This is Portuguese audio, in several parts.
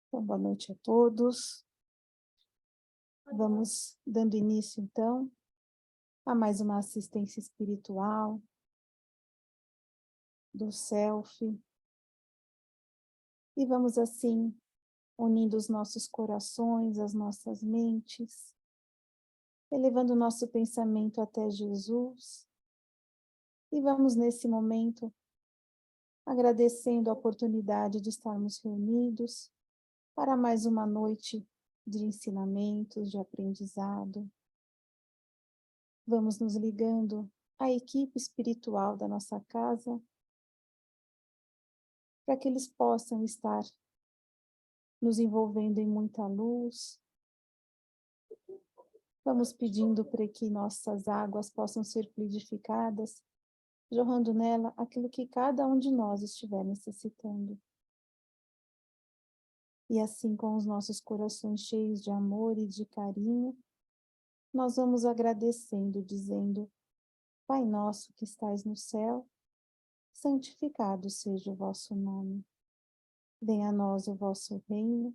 Então, boa noite a todos. Vamos dando início, então, a mais uma assistência espiritual do Self. E vamos, assim, unindo os nossos corações, as nossas mentes, elevando o nosso pensamento até Jesus. E vamos, nesse momento, agradecendo a oportunidade de estarmos reunidos para mais uma noite de ensinamentos, de aprendizado. Vamos nos ligando à equipe espiritual da nossa casa, para que eles possam estar nos envolvendo em muita luz. Vamos pedindo para que nossas águas possam ser fluidificadas, jorrando nela aquilo que cada um de nós estiver necessitando. E assim, com os nossos corações cheios de amor e de carinho, nós vamos agradecendo, dizendo: Pai nosso que estais no céu, santificado seja o vosso nome. Venha a nós o vosso reino,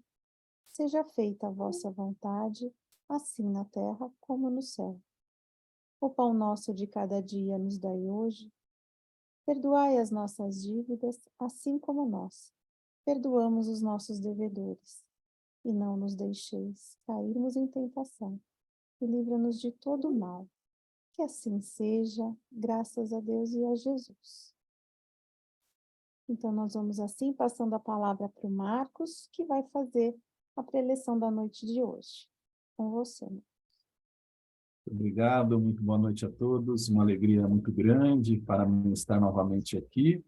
seja feita a vossa vontade, assim na terra como no céu. O pão nosso de cada dia nos dai hoje. Perdoai as nossas dívidas, assim como nós perdoamos os nossos devedores. E não nos deixeis cairmos em tentação, e livra-nos de todo o mal. Que assim seja, graças a Deus e a Jesus. Então, nós vamos assim, passando a palavra para o Marcos, que vai fazer a preleção da noite de hoje. Com você. Obrigado, muito boa noite a todos. Uma alegria muito grande para mim estar novamente aqui.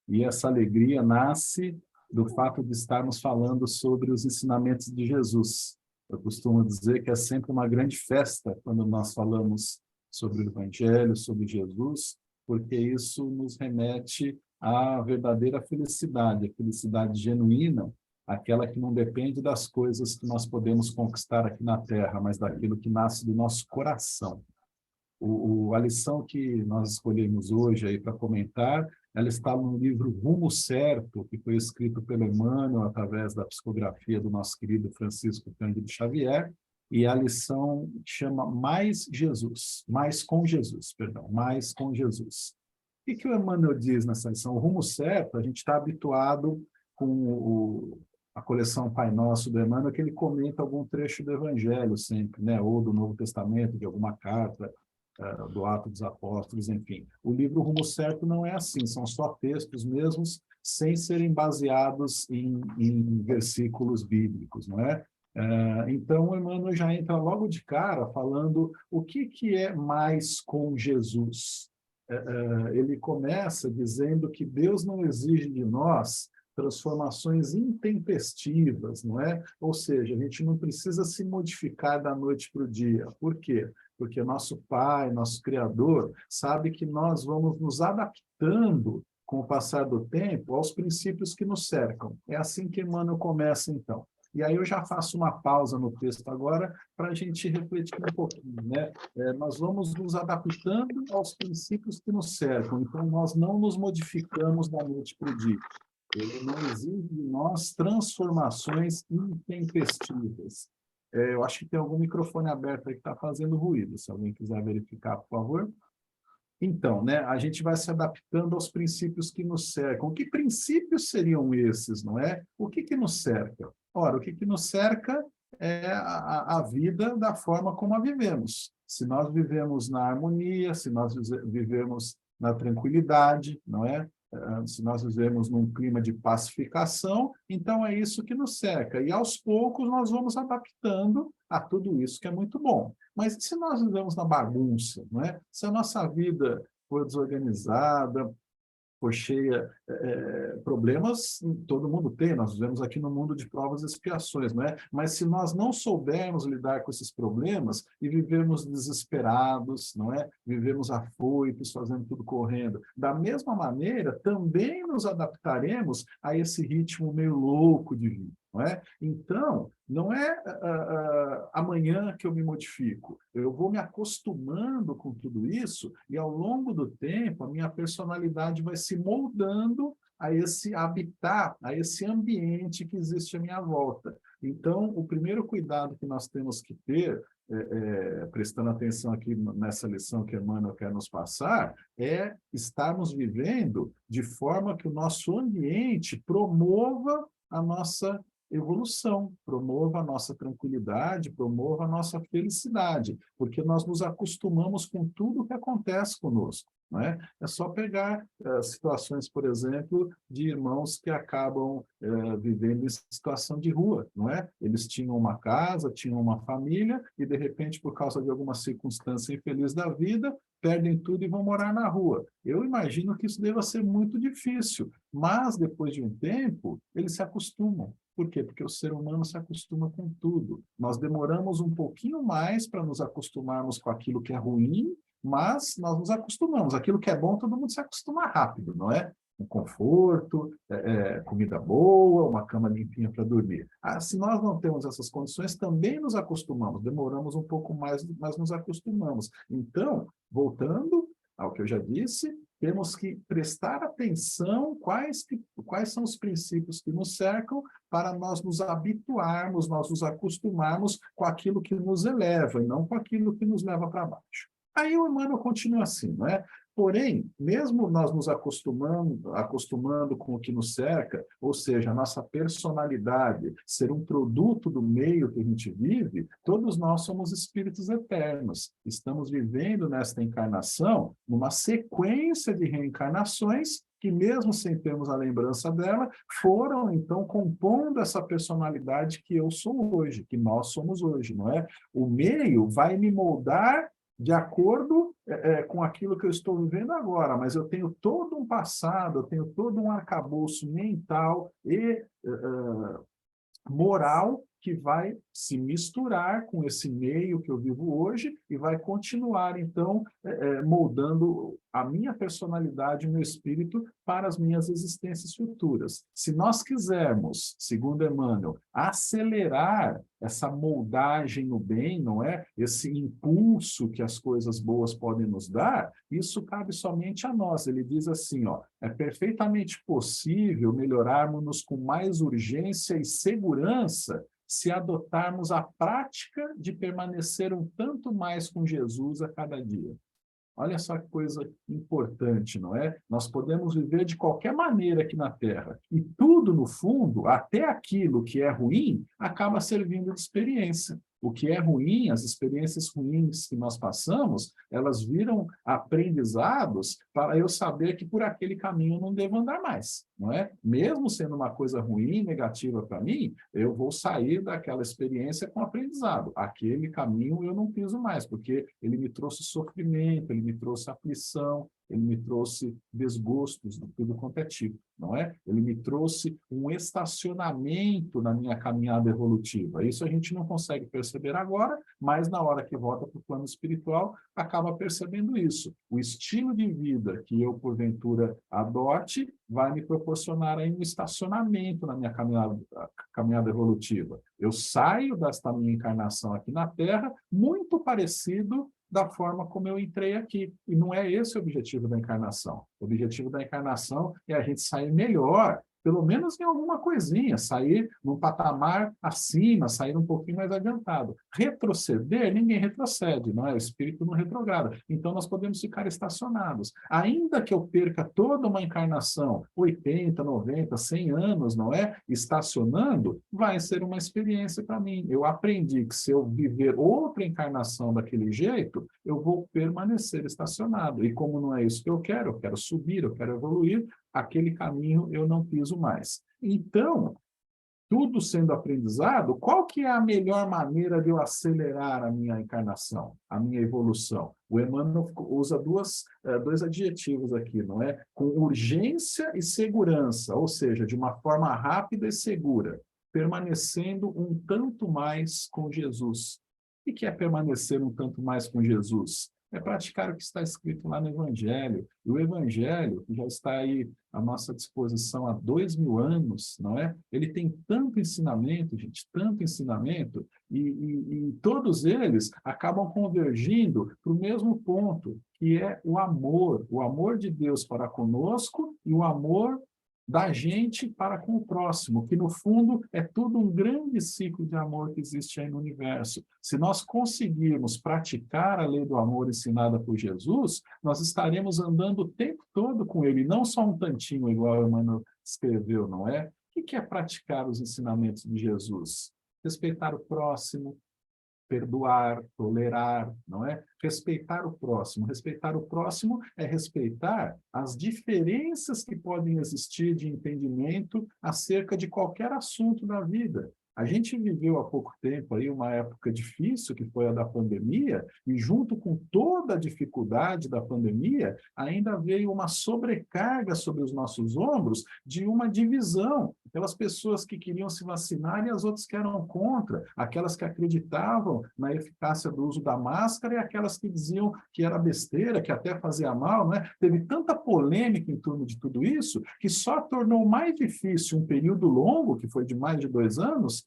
E essa alegria nasce do fato de estarmos falando sobre os ensinamentos de Jesus. Eu costumo dizer que é sempre uma grande festa quando nós falamos sobre o Evangelho, sobre Jesus, porque isso nos remete à verdadeira felicidade, a felicidade genuína, aquela que não depende das coisas que nós podemos conquistar aqui na Terra, mas daquilo que nasce do nosso coração. A lição que nós escolhemos hoje aí para comentar, ela está no livro Rumo Certo, que foi escrito pelo Emmanuel através da psicografia do nosso querido Francisco Cândido Xavier, e a lição chama Mais Jesus, Mais com Jesus, perdão, Mais com Jesus. O que o Emmanuel diz nessa lição? O Rumo Certo, a gente está habituado com a coleção Pai Nosso do Emmanuel, que ele comenta algum trecho do Evangelho sempre, né? Ou do Novo Testamento, de alguma carta, do Atos dos Apóstolos, enfim. O livro Rumo Certo não é assim, são só textos mesmos, sem serem baseados em versículos bíblicos, não é? Então, o Emmanuel já entra logo de cara falando o que é mais com Jesus. Ele começa dizendo que Deus não exige de nós transformações intempestivas, não é? Ou seja, a gente não precisa se modificar da noite para o dia. Por quê? Porque nosso Pai, nosso Criador, sabe que nós vamos nos adaptando com o passar do tempo aos princípios que nos cercam. É assim que Emmanuel começa, então. E aí eu já faço uma pausa no texto agora para a gente refletir um pouquinho, né? Nós vamos nos adaptando aos princípios que nos cercam, então nós não nos modificamos da noite para o dia. Ele não exige de nós transformações intempestivas. Eu acho que tem algum microfone aberto aí que está fazendo ruído, se alguém quiser verificar, por favor. Então, né, a gente vai se adaptando aos princípios que nos cercam. Que princípios seriam esses, não é? O que nos cerca? Ora, o que nos cerca é a vida da forma como a vivemos. Se nós vivemos na harmonia, se nós vivemos na tranquilidade, não é? Se nós vivemos num clima de pacificação, então é isso que nos cerca. E aos poucos nós vamos adaptando a tudo isso que é muito bom. Mas se nós vivemos na bagunça, não é? Se a nossa vida for desorganizada, for cheia problemas, todo mundo tem, nós vivemos aqui no mundo de provas e expiações, não é? Mas se nós não soubermos lidar com esses problemas e vivermos desesperados, não é? Vivemos afoitos, fazendo tudo correndo, da mesma maneira, também nos adaptaremos a esse ritmo meio louco de vida. não é? Então, não é amanhã que eu me modifico. Eu vou me acostumando com tudo isso e, ao longo do tempo, a minha personalidade vai se moldando a esse habitat, a esse ambiente que existe à minha volta. Então, o primeiro cuidado que nós temos que ter, prestando atenção aqui nessa lição que Emmanuel quer nos passar, é estarmos vivendo de forma que o nosso ambiente promova a nossa evolução, promova a nossa tranquilidade, promova a nossa felicidade, porque nós nos acostumamos com tudo que acontece conosco. Não é? É só pegar situações, por exemplo, de irmãos que acabam vivendo em situação de rua, não é? Eles tinham uma casa, tinham uma família e, de repente, por causa de alguma circunstância infeliz da vida, perdem tudo e vão morar na rua. Eu imagino que isso deva ser muito difícil, mas, depois de um tempo, eles se acostumam. Por quê? Porque o ser humano se acostuma com tudo. Nós demoramos um pouquinho mais para nos acostumarmos com aquilo que é ruim, mas nós nos acostumamos. Aquilo que é bom, todo mundo se acostuma rápido, não é? Um conforto, comida boa, uma cama limpinha para dormir. Se nós não temos essas condições, também nos acostumamos. Demoramos um pouco mais, mas nos acostumamos. Então, voltando ao que eu já disse, temos que prestar atenção quais são os princípios que nos cercam para nós nos habituarmos, nós nos acostumarmos com aquilo que nos eleva e não com aquilo que nos leva para baixo. Aí o Emmanuel continua assim, não é? Porém, mesmo nós nos acostumando com o que nos cerca, ou seja, a nossa personalidade ser um produto do meio que a gente vive, todos nós somos espíritos eternos. Estamos vivendo nesta encarnação, numa sequência de reencarnações que, mesmo sem termos a lembrança dela, foram, então, compondo essa personalidade que eu sou hoje, que nós somos hoje, não é? O meio vai me moldar de acordo com aquilo que eu estou vivendo agora, mas eu tenho todo um passado, eu tenho todo um arcabouço mental e moral que vai se misturar com esse meio que eu vivo hoje e vai continuar, então, moldando a minha personalidade, o meu espírito para as minhas existências futuras. Se nós quisermos, segundo Emmanuel, acelerar essa moldagem no bem, não é? Esse impulso que as coisas boas podem nos dar, isso cabe somente a nós. Ele diz assim, ó, é perfeitamente possível melhorarmos com mais urgência e segurança se adotarmos a prática de permanecer um tanto mais com Jesus a cada dia. Olha só que coisa importante, não é? Nós podemos viver de qualquer maneira aqui na Terra. E tudo, no fundo, até aquilo que é ruim, acaba servindo de experiência. O que é ruim, as experiências ruins que nós passamos, elas viram aprendizados para eu saber que por aquele caminho eu não devo andar mais, não é? Mesmo sendo uma coisa ruim, negativa para mim, eu vou sair daquela experiência com aprendizado. Aquele caminho eu não piso mais, porque ele me trouxe sofrimento, ele me trouxe aflição, ele me trouxe desgostos de tudo quanto é tipo, não é? Ele me trouxe um estacionamento na minha caminhada evolutiva. Isso a gente não consegue perceber agora, mas na hora que volta para o plano espiritual, acaba percebendo isso. O estilo de vida que eu, porventura, adote, vai me proporcionar aí um estacionamento na minha caminhada evolutiva. Eu saio desta minha encarnação aqui na Terra muito parecido da forma como eu entrei aqui. E não é esse o objetivo da encarnação. O objetivo da encarnação é a gente sair melhor, pelo menos em alguma coisinha, sair num patamar acima, sair um pouquinho mais adiantado. Retroceder, ninguém retrocede, não é? O espírito não retrograda. Então, nós podemos ficar estacionados. Ainda que eu perca toda uma encarnação, 80, 90, 100 anos, não é? Estacionando, vai ser uma experiência para mim. Eu aprendi que se eu viver outra encarnação daquele jeito, eu vou permanecer estacionado. E como não é isso que eu quero subir, eu quero evoluir, aquele caminho eu não piso mais. Então, tudo sendo aprendizado, qual que é a melhor maneira de eu acelerar a minha encarnação, a minha evolução? O Emmanuel usa dois adjetivos aqui, não é? Com urgência e segurança, ou seja, de uma forma rápida e segura, permanecendo um tanto mais com Jesus. O que é permanecer um tanto mais com Jesus? é praticar o que está escrito lá no Evangelho. E o Evangelho, que já está aí à nossa disposição há 2000 anos, não é? Ele tem tanto ensinamento, gente, tanto ensinamento, e todos eles acabam convergindo para o mesmo ponto, que é o amor de Deus para conosco e o amor da gente para com o próximo, que no fundo é tudo um grande ciclo de amor que existe aí no universo. Se nós conseguirmos praticar a lei do amor ensinada por Jesus, nós estaremos andando o tempo todo com ele, não só um tantinho, igual o Emmanuel escreveu, não é? O que é praticar os ensinamentos de Jesus? Respeitar o próximo, perdoar, tolerar, não é? Respeitar o próximo. Respeitar o próximo é respeitar as diferenças que podem existir de entendimento acerca de qualquer assunto da vida. A gente viveu há pouco tempo aí uma época difícil, que foi a da pandemia, e junto com toda a dificuldade da pandemia, ainda veio uma sobrecarga sobre os nossos ombros de uma divisão. Aquelas pessoas que queriam se vacinar e as outras que eram contra, aquelas que acreditavam na eficácia do uso da máscara e aquelas que diziam que era besteira, que até fazia mal, né? Teve tanta polêmica em torno de tudo isso que só tornou mais difícil um período longo, que foi de mais de 2 anos,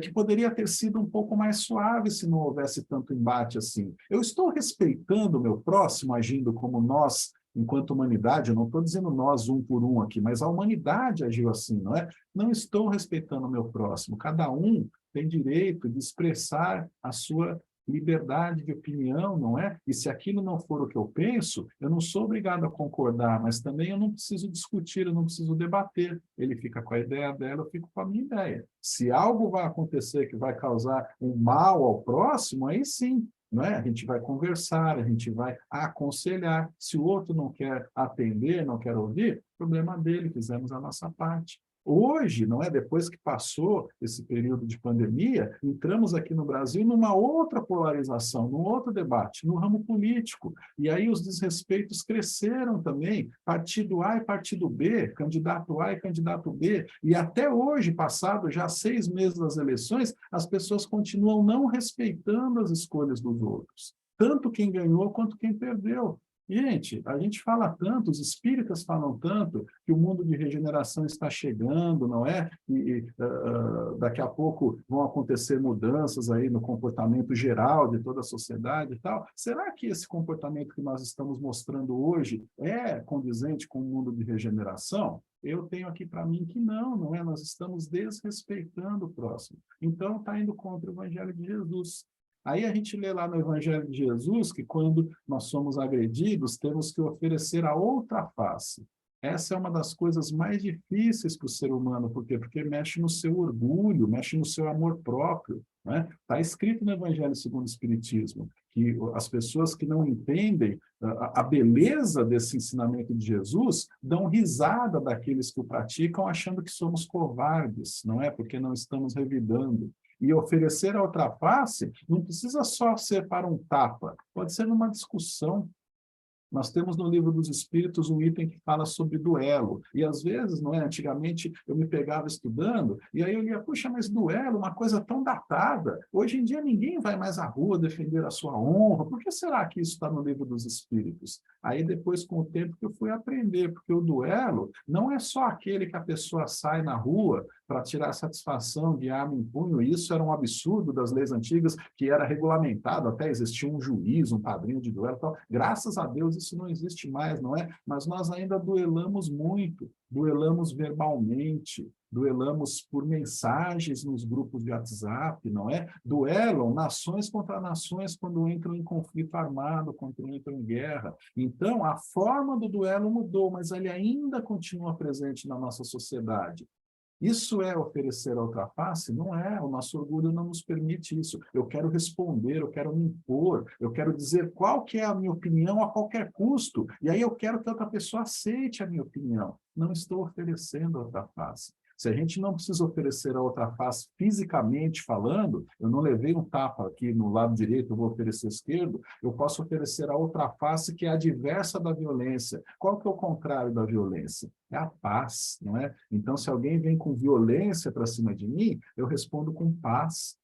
que poderia ter sido um pouco mais suave se não houvesse tanto embate assim. Eu estou respeitando o meu próximo, agindo como nós, enquanto humanidade, eu não estou dizendo nós um por um aqui, mas a humanidade agiu assim, não é? Não estou respeitando o meu próximo. Cada um tem direito de expressar a sua liberdade de opinião, não é? E se aquilo não for o que eu penso, eu não sou obrigado a concordar, mas também eu não preciso discutir, eu não preciso debater. Ele fica com a ideia dela, eu fico com a minha ideia. Se algo vai acontecer que vai causar um mal ao próximo, aí sim, não é? A gente vai conversar, a gente vai aconselhar. Se o outro não quer atender, não quer ouvir, problema dele, fizemos a nossa parte. Hoje, não é? Depois que passou esse período de pandemia, entramos aqui no Brasil numa outra polarização, num outro debate, no ramo político. E aí os desrespeitos cresceram também, partido A e partido B, candidato A e candidato B. E até hoje, passado já 6 meses das eleições, as pessoas continuam não respeitando as escolhas dos outros. Tanto quem ganhou quanto quem perdeu. Gente, a gente fala tanto, os espíritas falam tanto, que o mundo de regeneração está chegando, não é? Daqui a pouco vão acontecer mudanças aí no comportamento geral de toda a sociedade e tal. Será que esse comportamento que nós estamos mostrando hoje é condizente com o mundo de regeneração? Eu tenho aqui para mim que não é? Nós estamos desrespeitando o próximo. Então, está indo contra o Evangelho de Jesus. Aí a gente lê lá no Evangelho de Jesus que quando nós somos agredidos, temos que oferecer a outra face. Essa é uma das coisas mais difíceis para o ser humano. Por quê? Porque mexe no seu orgulho, mexe no seu amor próprio. Né? Está escrito no Evangelho segundo o Espiritismo que as pessoas que não entendem a beleza desse ensinamento de Jesus dão risada daqueles que o praticam, achando que somos covardes, não é? Porque não estamos revidando. E oferecer a outra face não precisa só ser para um tapa, pode ser numa discussão. Nós temos no Livro dos Espíritos um item que fala sobre duelo. E às vezes, não é? Antigamente eu me pegava estudando e aí eu lia, puxa, mas duelo, uma coisa tão datada. Hoje em dia ninguém vai mais à rua defender a sua honra. Por que será que isso está no Livro dos Espíritos? Aí depois, com o tempo, que eu fui aprender, porque o duelo não é só aquele que a pessoa sai na rua para tirar satisfação de arma em punho. Isso era um absurdo das leis antigas, que era regulamentado, até existia um juiz, um padrinho de duelo. Então, graças a Deus isso não existe mais, não é? Mas nós ainda duelamos muito, duelamos verbalmente, duelamos por mensagens nos grupos de WhatsApp, não é? Duelam nações contra nações quando entram em conflito armado, quando entram em guerra. Então, a forma do duelo mudou, mas ele ainda continua presente na nossa sociedade. Isso é oferecer a outra face? Não é, o nosso orgulho não nos permite isso. Eu quero responder, eu quero me impor, eu quero dizer qual que é a minha opinião a qualquer custo, e aí eu quero que outra pessoa aceite a minha opinião. Não estou oferecendo a outra face. Se a gente não precisa oferecer a outra face fisicamente falando, eu não levei um tapa aqui no lado direito, eu vou oferecer esquerdo, eu posso oferecer a outra face que é a diversa da violência. Qual que é o contrário da violência? É a paz, não é? Então, se alguém vem com violência para cima de mim, eu respondo com paz.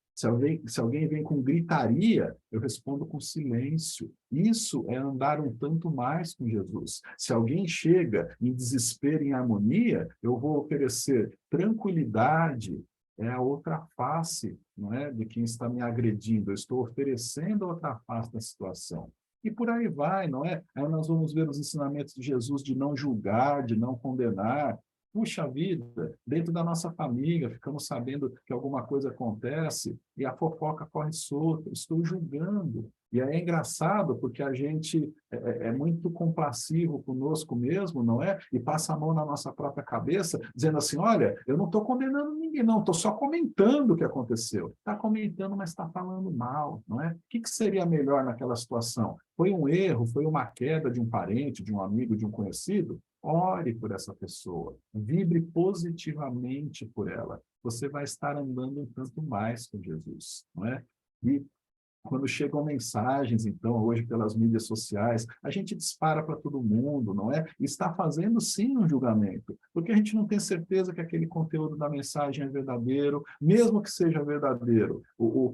Se alguém vem com gritaria, eu respondo com silêncio. Isso é andar um tanto mais com Jesus. Se alguém chega em desespero, em harmonia, eu vou oferecer tranquilidade, é a outra face, não é, de quem está me agredindo. Eu estou oferecendo a outra face da situação. E por aí vai, não é? Aí nós vamos ver os ensinamentos de Jesus de não julgar, de não condenar. Puxa vida, dentro da nossa família, ficamos sabendo que alguma coisa acontece e a fofoca corre solta, estou julgando. E aí é engraçado porque a gente é muito compassivo conosco mesmo, não é? E passa a mão na nossa própria cabeça, dizendo assim, olha, eu não estou condenando ninguém, não, estou só comentando o que aconteceu. Está comentando, mas está falando mal, não é? O que seria melhor naquela situação? Foi um erro, foi uma queda de um parente, de um amigo, de um conhecido? Ore por essa pessoa, vibre positivamente por ela. Você vai estar andando um tanto mais com Jesus, não é? E quando chegam mensagens, então, hoje pelas mídias sociais, a gente dispara para todo mundo, não é? E está fazendo, sim, um julgamento, porque a gente não tem certeza que aquele conteúdo da mensagem é verdadeiro, mesmo que seja verdadeiro.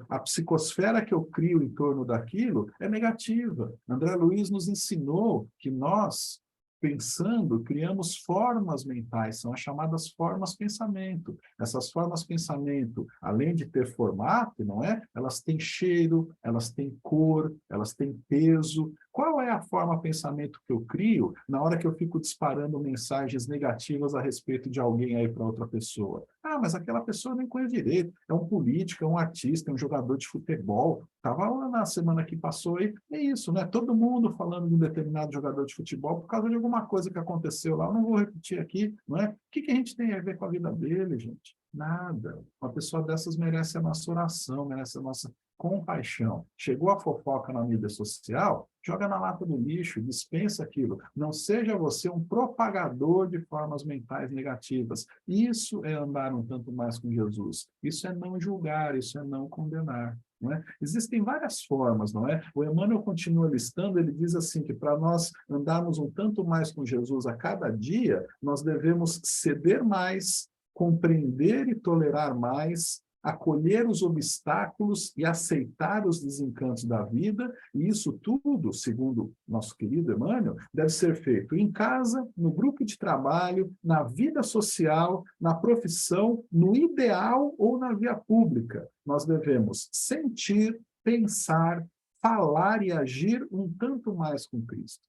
A psicosfera que eu crio em torno daquilo é negativa. André Luiz nos ensinou que nós, pensando, criamos formas mentais, são as chamadas formas pensamento. Essas formas pensamento, além de ter formato, não é? Elas têm cheiro, elas têm cor, elas têm peso. Qual é a forma pensamento que eu crio na hora que eu fico disparando mensagens negativas a respeito de alguém aí para outra pessoa? Ah, mas aquela pessoa nem conhece direito, é um político, é um artista, é um jogador de futebol. Estava lá na semana que passou aí, é isso, né? Todo mundo falando de um determinado jogador de futebol por causa de alguma coisa que aconteceu lá. Eu não vou repetir aqui, não é? O que a gente tem a ver com a vida dele, gente? Nada. Uma pessoa dessas merece a nossa oração, merece a nossa compaixão. Chegou a fofoca na mídia social, joga na lata do lixo, dispensa aquilo. Não seja você um propagador de formas mentais negativas. Isso é andar um tanto mais com Jesus. Isso é não julgar, isso é não condenar. Não é? Existem várias formas, não é? O Emmanuel continua listando, ele diz assim, que para nós andarmos um tanto mais com Jesus a cada dia, nós devemos ceder mais, compreender e tolerar mais, acolher os obstáculos e aceitar os desencantos da vida, e isso tudo, segundo nosso querido Emmanuel, deve ser feito em casa, no grupo de trabalho, na vida social, na profissão, no ideal ou na via pública. Nós devemos sentir, pensar, falar e agir um tanto mais com Cristo.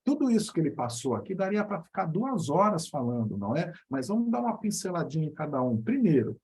Tudo isso que ele passou aqui daria para ficar 2 horas falando, não é? Mas vamos dar uma pinceladinha em cada um. Primeiro,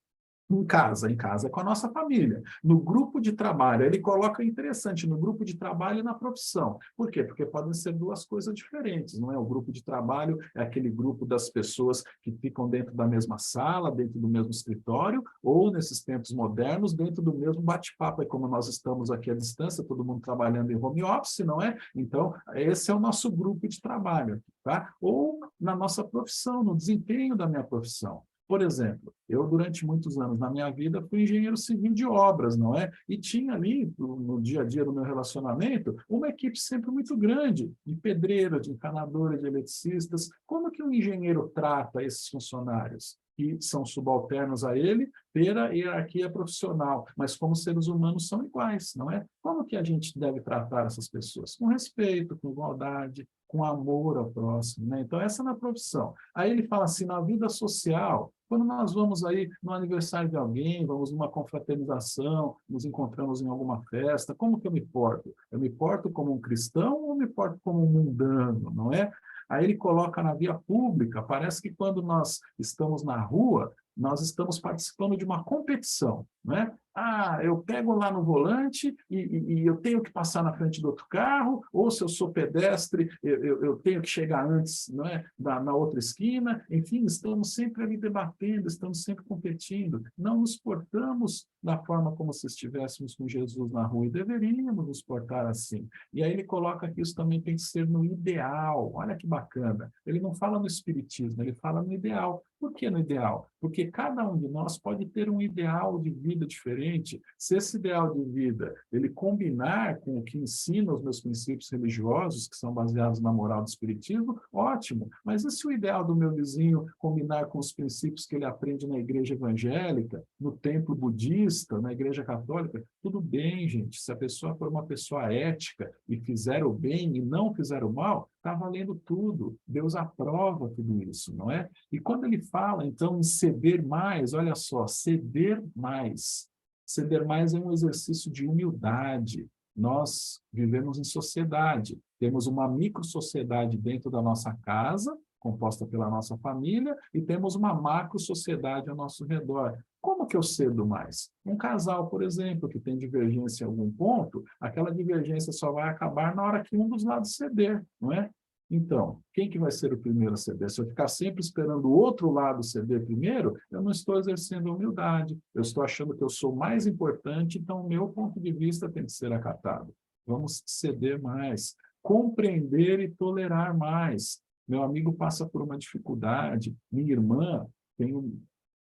em casa com a nossa família. No grupo de trabalho, ele coloca interessante, no grupo de trabalho e na profissão. Por quê? Porque podem ser 2 coisas diferentes, não é? O grupo de trabalho é aquele grupo das pessoas que ficam dentro da mesma sala, dentro do mesmo escritório, ou, nesses tempos modernos, dentro do mesmo bate-papo. É como nós estamos aqui à distância, todo mundo trabalhando em home office, não é? Então, esse é o nosso grupo de trabalho, tá? Ou na nossa profissão, no desempenho da minha profissão. Por exemplo, eu, durante muitos anos na minha vida, fui engenheiro civil de obras, não é? E tinha ali, no dia a dia do meu relacionamento, uma equipe sempre muito grande, de pedreiros, de encanadores, de eletricistas. Como que um engenheiro trata esses funcionários? Que são subalternos a ele, pela hierarquia profissional, mas como seres humanos são iguais, não é? Como que a gente deve tratar essas pessoas? Com respeito, com igualdade, com amor ao próximo, né? Então, essa é na profissão. Aí ele fala assim, na vida social, quando nós vamos aí no aniversário de alguém, vamos numa confraternização, nos encontramos em alguma festa, como que eu me porto? Eu me porto como um cristão ou me porto como um mundano, não é? Aí ele coloca na via pública, parece que quando nós estamos na rua, nós estamos participando de uma competição, né? Ah, eu pego lá no volante e eu tenho que passar na frente do outro carro, ou se eu sou pedestre, eu tenho que chegar antes, não é? Na outra esquina. Enfim, estamos sempre ali debatendo, estamos sempre competindo. Não nos portamos da forma como se estivéssemos com Jesus na rua, e deveríamos nos portar assim. E aí ele coloca que isso também tem que ser no ideal. Olha que bacana. Ele não fala no espiritismo, ele fala no ideal. Por que no ideal? Porque cada um de nós pode ter um ideal de vida diferente, diferente, se esse ideal de vida ele combinar com o que ensina os meus princípios religiosos, que são baseados na moral do espiritismo, ótimo. Mas e se o ideal do meu vizinho combinar com os princípios que ele aprende na igreja evangélica, no templo budista, na igreja católica? Tudo bem, gente. Se a pessoa for uma pessoa ética e fizer o bem e não fizer o mal, está valendo tudo. Deus aprova tudo isso, não é? E quando ele fala, então, em ceder mais, olha só, ceder mais. Ceder mais é um exercício de humildade. Nós vivemos em sociedade. Temos uma micro-sociedade dentro da nossa casa, composta pela nossa família, e temos uma macro-sociedade ao nosso redor. Como que eu cedo mais? Um casal, por exemplo, que tem divergência em algum ponto, aquela divergência só vai acabar na hora que um dos lados ceder, não é? Então, quem que vai ser o primeiro a ceder? Se eu ficar sempre esperando o outro lado ceder primeiro, eu não estou exercendo a humildade, eu estou achando que eu sou mais importante, então o meu ponto de vista tem que ser acatado. Vamos ceder mais, compreender e tolerar mais. Meu amigo passa por uma dificuldade, minha irmã tem um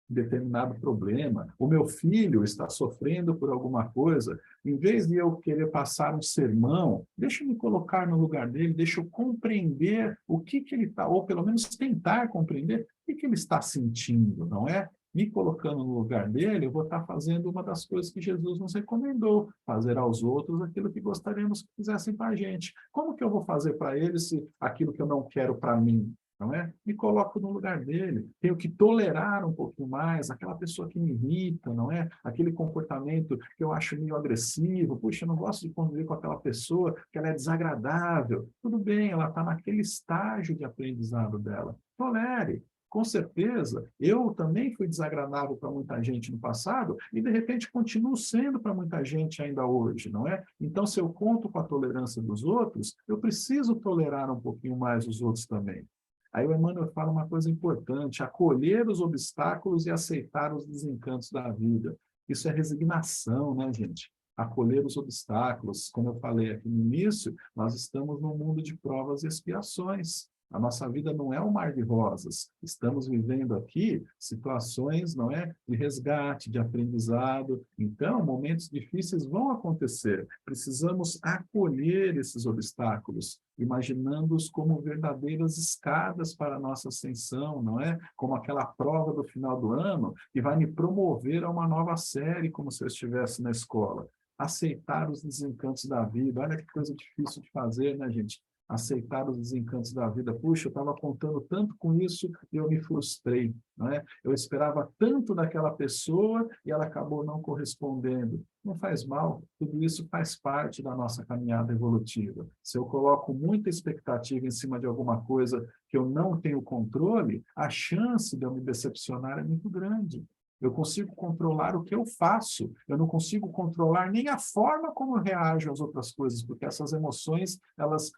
determinado problema, o meu filho está sofrendo por alguma coisa, em vez de eu querer passar um sermão, deixa eu me colocar no lugar dele, deixa eu compreender o que ele está, ou pelo menos tentar compreender o que ele está sentindo, não é? Me colocando no lugar dele, eu vou estar fazendo uma das coisas que Jesus nos recomendou, fazer aos outros aquilo que gostaríamos que fizessem para a gente. Como que eu vou fazer para eles se aquilo que eu não quero para mim? Não é? Me coloco no lugar dele, tenho que tolerar um pouquinho mais aquela pessoa que me irrita, não é? Aquele comportamento que eu acho meio agressivo, puxa, eu não gosto de conviver com aquela pessoa, que ela é desagradável. Tudo bem, ela está naquele estágio de aprendizado dela. Tolere. Com certeza, eu também fui desagradável para muita gente no passado e, de repente, continuo sendo para muita gente ainda hoje, não é? Então, se eu conto com a tolerância dos outros, eu preciso tolerar um pouquinho mais os outros também. Aí o Emmanuel fala uma coisa importante: acolher os obstáculos e aceitar os desencantos da vida. Isso é resignação, né, gente? Acolher os obstáculos. Como eu falei aqui no início, nós estamos num mundo de provas e expiações. A nossa vida não é um mar de rosas. Estamos vivendo aqui situações, não é, de resgate, de aprendizado. Então, momentos difíceis vão acontecer. Precisamos acolher esses obstáculos, imaginando-os como verdadeiras escadas para a nossa ascensão, não é? Como aquela prova do final do ano que vai me promover a uma nova série, como se eu estivesse na escola. Aceitar os desencantos da vida. Olha que coisa difícil de fazer, né, gente? Aceitar os desencantos da vida. Puxa, eu estava contando tanto com isso e eu me frustrei, não é? Eu esperava tanto daquela pessoa e ela acabou não correspondendo. Não faz mal, tudo isso faz parte da nossa caminhada evolutiva. Se eu coloco muita expectativa em cima de alguma coisa que eu não tenho controle, a chance de eu me decepcionar é muito grande. Eu consigo controlar o que eu faço, eu não consigo controlar nem a forma como eu reajo às outras coisas, porque essas emoções, elas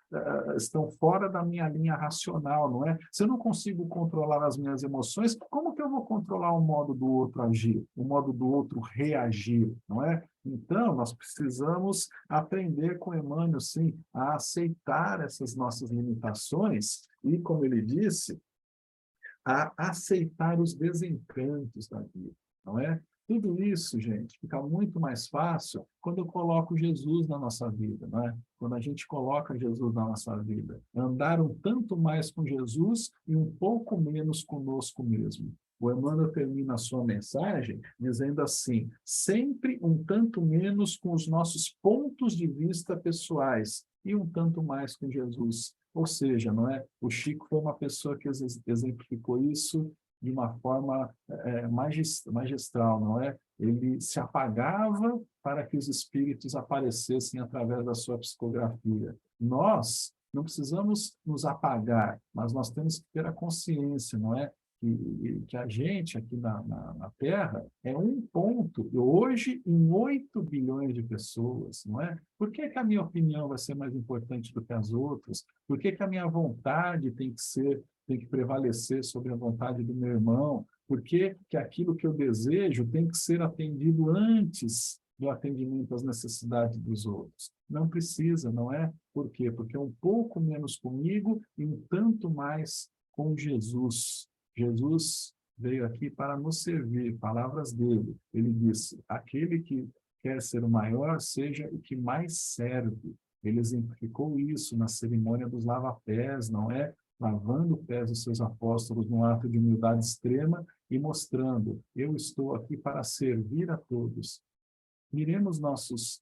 estão fora da minha linha racional, não é? Se eu não consigo controlar as minhas emoções, como que eu vou controlar o modo do outro agir, o modo do outro reagir, não é? Então, nós precisamos aprender com Emmanuel, sim, a aceitar essas nossas limitações e, como ele disse, a aceitar os desencantos da vida, não é? Tudo isso, gente, fica muito mais fácil quando eu coloco Jesus na nossa vida, não é? Quando a gente coloca Jesus na nossa vida. Andar um tanto mais com Jesus e um pouco menos conosco mesmo. O Emmanuel termina a sua mensagem dizendo assim: sempre um tanto menos com os nossos pontos de vista pessoais e um tanto mais com Jesus. Ou seja, não é? O Chico foi uma pessoa que exemplificou isso de uma forma magistral, não é? Ele se apagava para que os espíritos aparecessem através da sua psicografia. Nós não precisamos nos apagar, mas nós temos que ter a consciência, não é? Que a gente aqui na Terra é um ponto, e hoje em 8 bilhões de pessoas, não é? Por que que a minha opinião vai ser mais importante do que as outras? Por que que a minha vontade tem que prevalecer sobre a vontade do meu irmão? Por que que aquilo que eu desejo tem que ser atendido antes do atendimento às necessidades dos outros? Não precisa, não é? Por quê? Porque é um pouco menos comigo e um tanto mais com Jesus. Jesus veio aqui para nos servir, palavras dele. Ele disse, aquele que quer ser o maior, seja o que mais serve. Ele exemplificou isso na cerimônia dos lava-pés, não é? Lavando os pés dos seus apóstolos num ato de humildade extrema e mostrando, eu estou aqui para servir a todos. Miremos nossas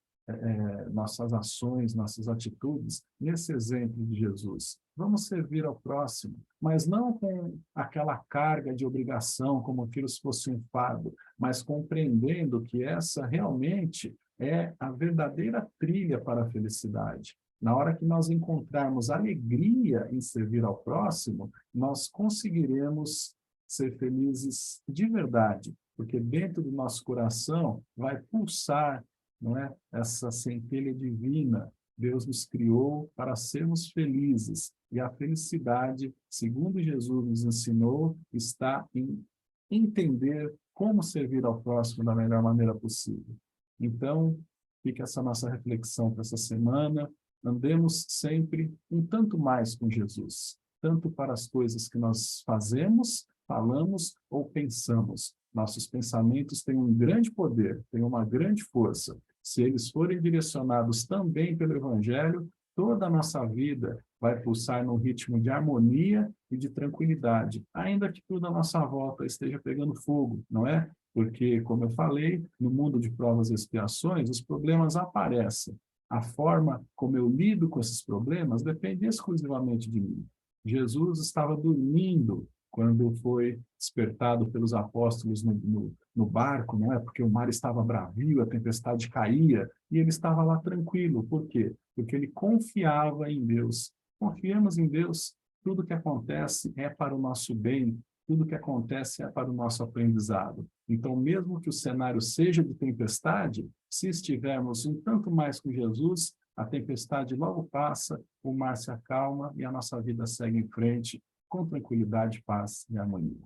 ações, nossas atitudes nesse exemplo de Jesus. Vamos servir ao próximo, mas não com aquela carga de obrigação, como aquilo se fosse um fardo, mas compreendendo que essa realmente é a verdadeira trilha para a felicidade. Na hora que nós encontrarmos alegria em servir ao próximo, nós conseguiremos ser felizes de verdade, porque dentro do nosso coração vai pulsar, não é? Essa centelha divina. Deus nos criou para sermos felizes, e a felicidade, segundo Jesus nos ensinou, está em entender como servir ao próximo da melhor maneira possível. Então, fica essa nossa reflexão para essa semana. Andemos sempre um tanto mais com Jesus, tanto para as coisas que nós fazemos, falamos ou pensamos. Nossos pensamentos têm um grande poder, têm uma grande força. Se eles forem direcionados também pelo Evangelho, toda a nossa vida vai pulsar num ritmo de harmonia e de tranquilidade, ainda que tudo à nossa volta esteja pegando fogo, não é? Porque, como eu falei, no mundo de provas e expiações, os problemas aparecem. A forma como eu lido com esses problemas depende exclusivamente de mim. Jesus estava dormindo quando foi despertado pelos apóstolos no barco, não é? Porque o mar estava bravio, a tempestade caía, e ele estava lá tranquilo. Por quê? Porque ele confiava em Deus. Confiamos em Deus, tudo que acontece é para o nosso bem, tudo que acontece é para o nosso aprendizado. Então, mesmo que o cenário seja de tempestade, se estivermos um tanto mais com Jesus, a tempestade logo passa, o mar se acalma e a nossa vida segue em frente, com tranquilidade, paz e harmonia.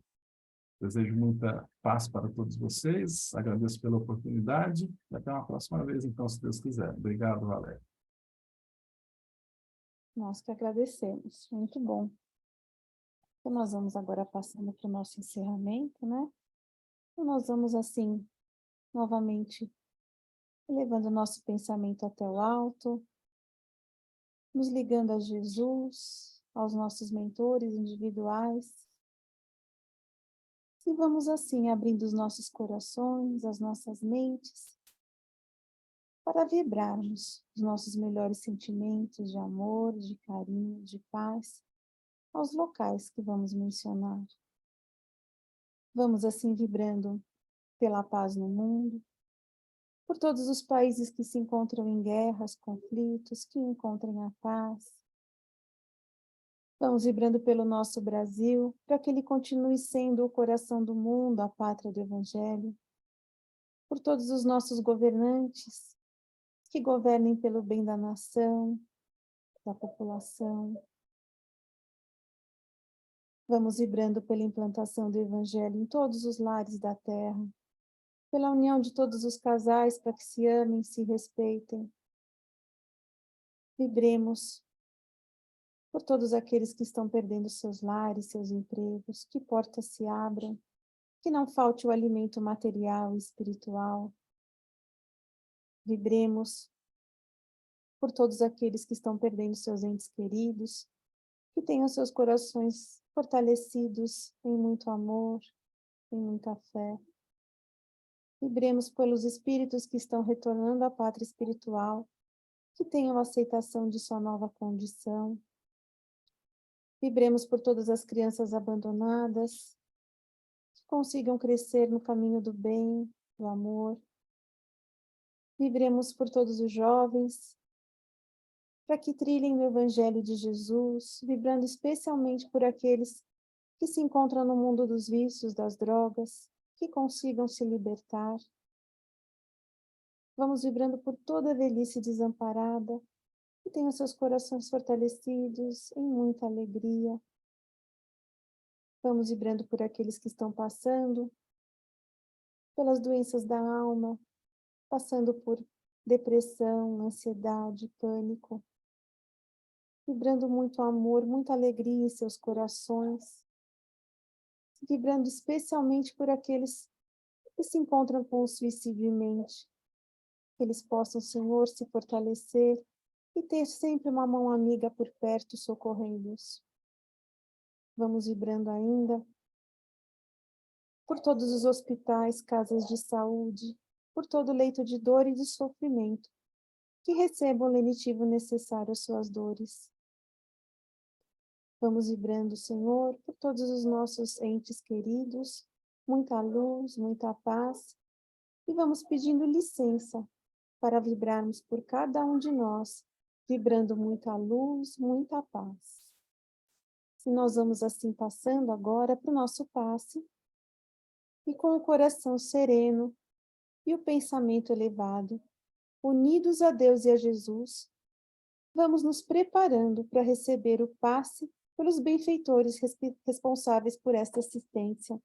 Desejo muita paz para todos vocês, agradeço pela oportunidade e até uma próxima vez, então, se Deus quiser. Obrigado, Valéria. Nós que agradecemos, muito bom. Então, nós vamos agora passando para o nosso encerramento, né? Então, nós vamos, assim, novamente, elevando o nosso pensamento até o alto, nos ligando a Jesus, aos nossos mentores individuais, e vamos, assim, abrindo os nossos corações, as nossas mentes, para vibrarmos os nossos melhores sentimentos de amor, de carinho, de paz, aos locais que vamos mencionar. Vamos, assim, vibrando pela paz no mundo, por todos os países que se encontram em guerras, conflitos, que encontrem a paz. Vamos vibrando pelo nosso Brasil, para que ele continue sendo o coração do mundo, a pátria do Evangelho. Por todos os nossos governantes, que governem pelo bem da nação, da população. Vamos vibrando pela implantação do Evangelho em todos os lares da terra, pela união de todos os casais para que se amem, se respeitem. Vibremos por todos aqueles que estão perdendo seus lares, seus empregos, que portas se abram, que não falte o alimento material e espiritual. Vibremos por todos aqueles que estão perdendo seus entes queridos, que tenham seus corações fortalecidos em muito amor, em muita fé. Vibremos pelos espíritos que estão retornando à pátria espiritual, que tenham aceitação de sua nova condição. Vibremos por todas as crianças abandonadas, que consigam crescer no caminho do bem, do amor. Vibremos por todos os jovens, para que trilhem o Evangelho de Jesus, vibrando especialmente por aqueles que se encontram no mundo dos vícios, das drogas, que consigam se libertar. Vamos vibrando por toda a velhice desamparada, que tenha seus corações fortalecidos em muita alegria. Vamos vibrando por aqueles que estão passando pelas doenças da alma, passando por depressão, ansiedade, pânico. Vibrando muito amor, muita alegria em seus corações. vibrando especialmente por aqueles que se encontram com o suicídio em mente. Que eles possam, Senhor, se fortalecer e ter sempre uma mão amiga por perto socorrendo-os. Vamos vibrando ainda por todos os hospitais, casas de saúde, por todo leito de dor e de sofrimento, que recebam o lenitivo necessário às suas dores. Vamos vibrando, Senhor, por todos os nossos entes queridos, muita luz, muita paz, e vamos pedindo licença para vibrarmos por cada um de nós, vibrando muita luz, muita paz. E nós vamos assim passando agora para o nosso passe, e com o coração sereno e o pensamento elevado, unidos a Deus e a Jesus, vamos nos preparando para receber o passe pelos benfeitores responsáveis por esta assistência.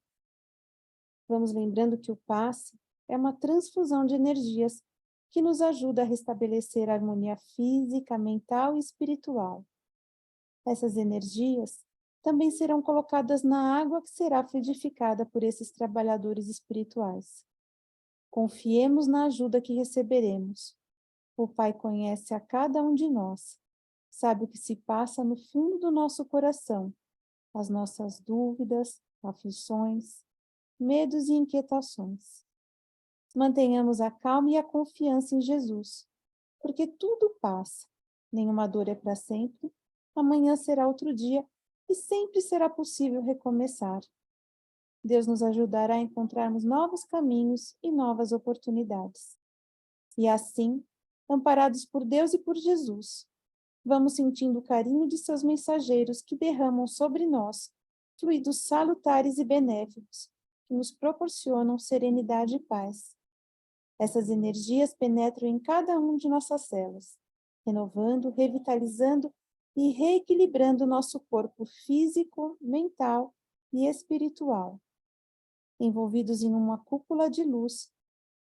Vamos lembrando que o passe é uma transfusão de energias que nos ajuda a restabelecer a harmonia física, mental e espiritual. Essas energias também serão colocadas na água que será fluidificada por esses trabalhadores espirituais. Confiemos na ajuda que receberemos. O Pai conhece a cada um de nós, sabe o que se passa no fundo do nosso coração, as nossas dúvidas, aflições, medos e inquietações. Mantenhamos a calma e a confiança em Jesus, porque tudo passa, nenhuma dor é para sempre, amanhã será outro dia e sempre será possível recomeçar. Deus nos ajudará a encontrarmos novos caminhos e novas oportunidades. E assim, amparados por Deus e por Jesus, vamos sentindo o carinho de seus mensageiros que derramam sobre nós fluidos salutares e benéficos, que nos proporcionam serenidade e paz. Essas energias penetram em cada um de nossas células, renovando, revitalizando e reequilibrando nosso corpo físico, mental e espiritual. Envolvidos em uma cúpula de luz,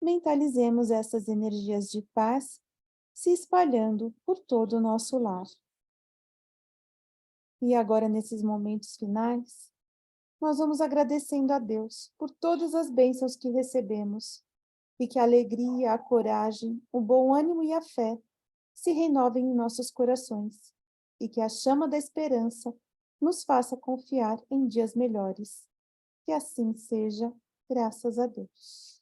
mentalizemos essas energias de paz se espalhando por todo o nosso lar. E agora, nesses momentos finais, nós vamos agradecendo a Deus por todas as bênçãos que recebemos, e que a alegria, a coragem, o bom ânimo e a fé se renovem em nossos corações, e que a chama da esperança nos faça confiar em dias melhores. Que assim seja, graças a Deus.